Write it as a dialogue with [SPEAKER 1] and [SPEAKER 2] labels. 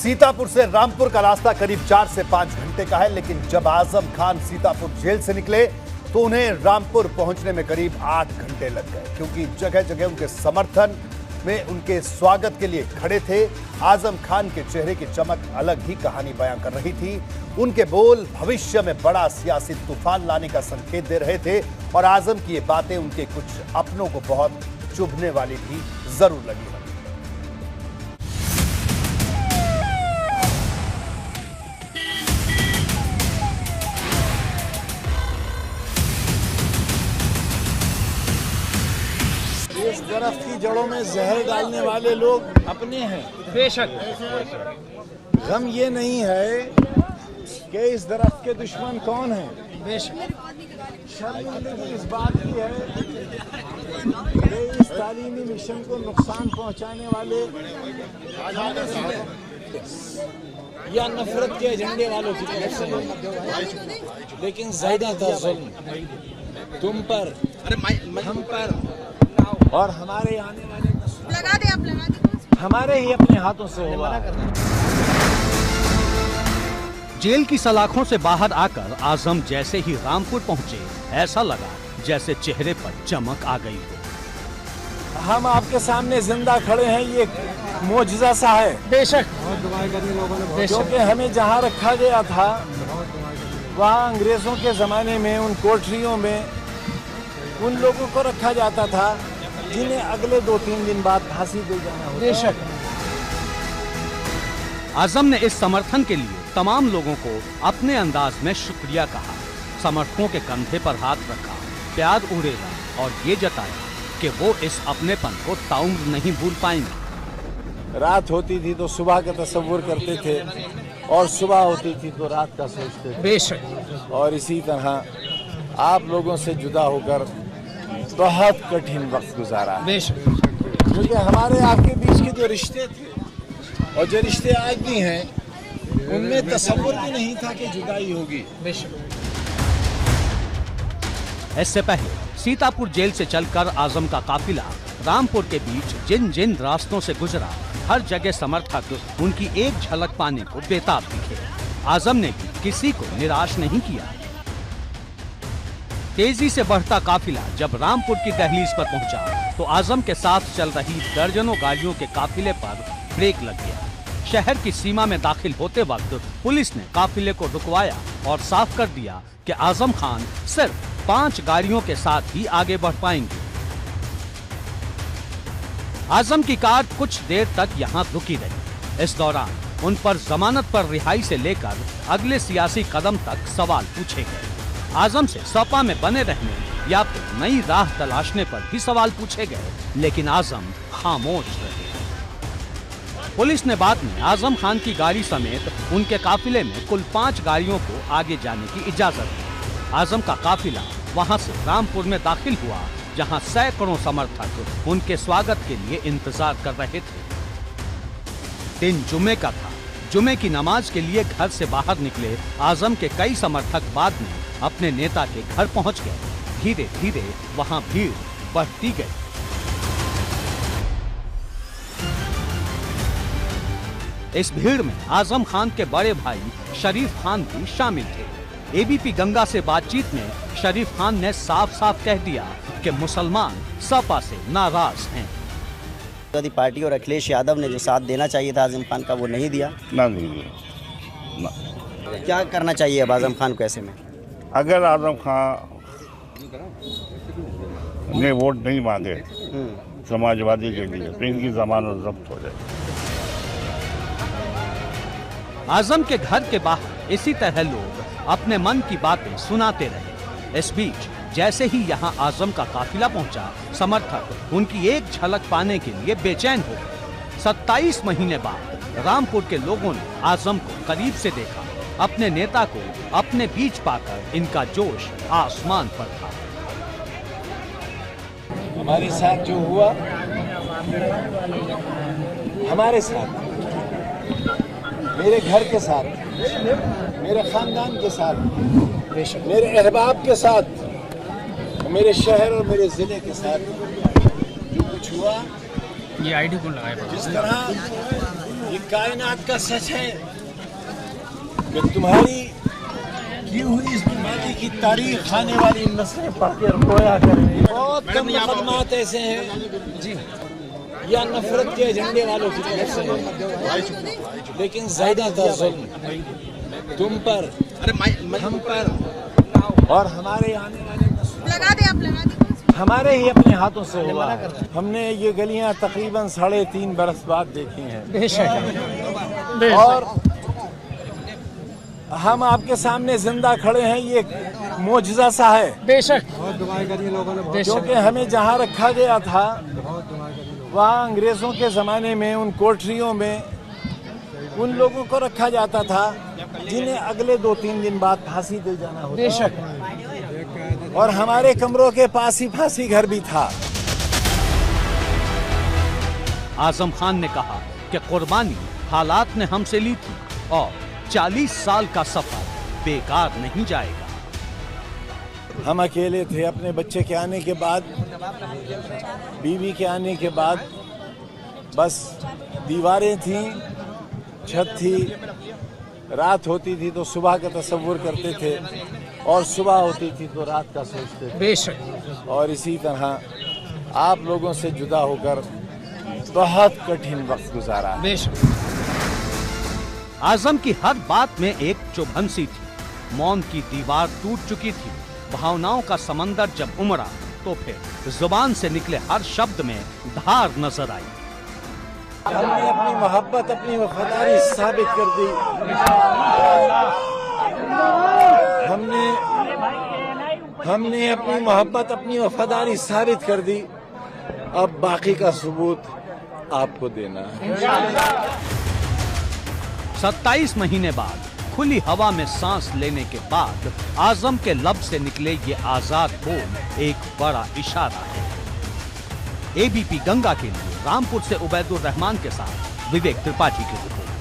[SPEAKER 1] सीतापुर से रामपुर का रास्ता करीब 4 से 5 घंटे का है, लेकिन जब आजम खान सीतापुर जेल से निकले तो उन्हें रामपुर पहुंचने में करीब 8 घंटे लग गए, क्योंकि जगह जगह उनके समर्थन में उनके स्वागत के लिए खड़े थे। आजम खान के चेहरे की चमक अलग ही कहानी बयां कर रही थी। उनके बोल भविष्य में बड़ा सियासी तूफान लाने का संकेत दे रहे थे और आजम की ये बातें उनके कुछ अपनों को बहुत चुभने वाली भी जरूर लगी।
[SPEAKER 2] इस दरख्त की जड़ों में जहर डालने वाले लोग अपने हैं।
[SPEAKER 3] बेशक
[SPEAKER 2] गम ये नहीं है कि इस दरख्त के दुश्मन कौन हैं।
[SPEAKER 3] बेशक
[SPEAKER 2] शर्म इस बात की है कि इस तालीमी मिशन को नुकसान पहुंचाने वाले या नफरत के एजेंडे वालों की तरफ से है, लेकिन ज्यादातर जुल्म तुम पर, हम पर और हमारे आने वाले
[SPEAKER 4] लगा दे
[SPEAKER 2] हमारे ही अपने हाथों से होगा।
[SPEAKER 5] जेल की सलाखों से बाहर आकर आजम जैसे ही रामपुर पहुंचे, ऐसा लगा जैसे चेहरे पर चमक आ गई हो।
[SPEAKER 2] हम आपके सामने जिंदा खड़े हैं, ये मोजज़ा सा है।
[SPEAKER 3] बेशक
[SPEAKER 2] क्योंकि हमें जहाँ रखा गया था वहाँ अंग्रेजों के जमाने में उन कोठरियों में उन लोगों को रखा जाता था जिन्हें अगले 2-3 दिन बाद फांसी दे जाना होता।
[SPEAKER 3] बेशक
[SPEAKER 5] आजम ने इस समर्थन के लिए तमाम लोगों को अपने अंदाज में शुक्रिया कहा, समर्थकों के कंधे पर हाथ रखा, प्यार उड़ेला और ये जताया कि वो इस अपनेपन को ताउम्र नहीं भूल पाएंगे।
[SPEAKER 2] रात होती थी तो सुबह का तस्वुर करते थे और सुबह होती थी तो रात का सोचते थे।
[SPEAKER 3] बेशक
[SPEAKER 2] और इसी तरह आप लोगों से जुदा होकर बहुत कठिन वक्त गुजारा है।
[SPEAKER 3] बेशक
[SPEAKER 2] क्योंकि हमारे आपके बीच के जो रिश्ते थे और जो रिश्ते आज भी हैं, उनमें तस्वुर भी नहीं था कि जुदाई होगी।
[SPEAKER 3] बेशक
[SPEAKER 5] इससे पहले सीतापुर जेल से चलकर आजम का काफिला रामपुर के बीच जिन जिन रास्तों से गुजरा, हर जगह समर्थक उनकी एक झलक पाने को बेताब दिखे। आजम ने भी किसी को निराश नहीं किया। तेजी से बढ़ता काफिला जब रामपुर की दहलीज पर पहुंचा तो आजम के साथ चल रही दर्जनों गाड़ियों के काफिले पर ब्रेक लग गया। शहर की सीमा में दाखिल होते वक्त पुलिस ने काफिले को रुकवाया और साफ कर दिया कि आजम खान सिर्फ 5 गाड़ियों के साथ ही आगे बढ़ पाएंगे। आजम की कार कुछ देर तक यहाँ रुकी रही। इस दौरान उन पर जमानत पर रिहाई से लेकर अगले सियासी कदम तक सवाल पूछे गए। आजम से सपा में बने रहने या फिर नई राह तलाशने पर भी सवाल पूछे गए, लेकिन आजम खामोश रहे। पुलिस ने बाद में आजम खान की गाड़ी समेत उनके काफिले में कुल 5 गाड़ियों को आगे जाने की इजाजत दी। आजम का काफिला वहां से रामपुर में दाखिल हुआ, जहां सैकड़ों समर्थक उनके स्वागत के लिए इंतजार कर रहे थे। दिन जुमे का था। जुमे की नमाज के लिए घर से बाहर निकले आजम के कई समर्थक बाद में अपने नेता के घर पहुंच गए। धीरे धीरे वहां भीड़ बढ़ती गई। इस भीड़ में आजम खान के बड़े भाई शरीफ खान भी शामिल थे। एबीपी गंगा से बातचीत में शरीफ खान ने साफ साफ कह दिया कि मुसलमान सपा से नाराज हैं।
[SPEAKER 6] यदि पार्टी और अखिलेश यादव ने जो साथ देना चाहिए था आजम खान का, वो नहीं दिया। क्या करना चाहिए अब आजम खान को ऐसे में?
[SPEAKER 7] अगर आजम खान ने वोट नहीं मांगे समाजवादी के लिए तो इनकी जमानत जब्त हो जाए।
[SPEAKER 5] आजम के घर के बाहर इसी तरह लोग अपने मन की बातें सुनाते रहे। इस बीच जैसे ही यहां आजम का काफिला पहुंचा, समर्थक उनकी एक झलक पाने के लिए बेचैन हो गए। 27 महीने बाद रामपुर के लोगों ने आजम को करीब से देखा। अपने नेता को अपने बीच पाकर इनका जोश आसमान पर था।
[SPEAKER 2] हमारे साथ जो हुआ, हमारे साथ, मेरे घर के साथ, मेरे खानदान के साथ, मेरे अहबाब के साथ, मेरे शहर और मेरे जिले के साथ जो कुछ हुआ,
[SPEAKER 3] ये आईडी कौन लगाया?
[SPEAKER 2] जिस तरह ये कायनात का सच है कि तुम्हारी की हुई इस बीमारी की तारीख आने वाली नस्लें पढ़कर रोया करें। बहुत कम मुकदमात ऐसे हैं जी या नफरत के एजेंडे वालों की तरफ से है, लेकिन ज्यादातर जुल्म तुम पर, हम पर और हमारे आने वाले
[SPEAKER 4] लगा दे, आप लगा दे।
[SPEAKER 2] हमारे ही अपने हाथों से हुआ है। हमने ये गलियां तकरीबन 3.5 बरस बाद देखी हैं बेशक, और हम आपके सामने जिंदा खड़े हैं, ये मोजज़ा सा है
[SPEAKER 3] बेशक।
[SPEAKER 2] क्योंकि हमें जहाँ रखा गया था वहाँ अंग्रेज़ों के ज़माने में उन कोठरियों में उन लोगों को रखा जाता था जिन्हें अगले 2-3 दिन बाद फांसी दे जाना होता।
[SPEAKER 3] बेशक।
[SPEAKER 2] और हमारे कमरों के पास ही फांसी घर भी था।
[SPEAKER 5] आजम खान ने कहा कि कुर्बानी हालात ने हमसे ली थी और 40 साल का सफर बेकार नहीं जाएगा।
[SPEAKER 2] हम अकेले थे, अपने बच्चे के आने के बाद, बीवी के आने के बाद, बस दीवारें थीं, छत थी, रात होती थी तो सुबह का तसव्वुर करते थे और सुबह होती थी तो रात का सोचते थे।
[SPEAKER 3] बेशक।
[SPEAKER 2] और इसी तरह आप लोगों से जुदा होकर बहुत कठिन वक्त गुजारा।
[SPEAKER 3] बेशक।
[SPEAKER 5] आजम की हर बात में एक चुभन सी थी। मौन की दीवार टूट चुकी थी। भावनाओं का समंदर जब उमड़ा तो फिर जुबान से निकले हर शब्द में धार नजर आई।
[SPEAKER 2] हमने अपनी मोहब्बत, अपनी वफादारी साबित कर दी। हमने अपनी मोहब्बत, अपनी वफादारी साबित कर दी। अब बाकी का सबूत आपको देना है।
[SPEAKER 5] 27 महीने बाद खुली हवा में सांस लेने के बाद आजम के लब से निकले ये आजाद बोल एक बड़ा इशारा है। एबीपी गंगा के लिए रामपुर से उबैदुर रहमान के साथ विवेक त्रिपाठी की रिपोर्ट।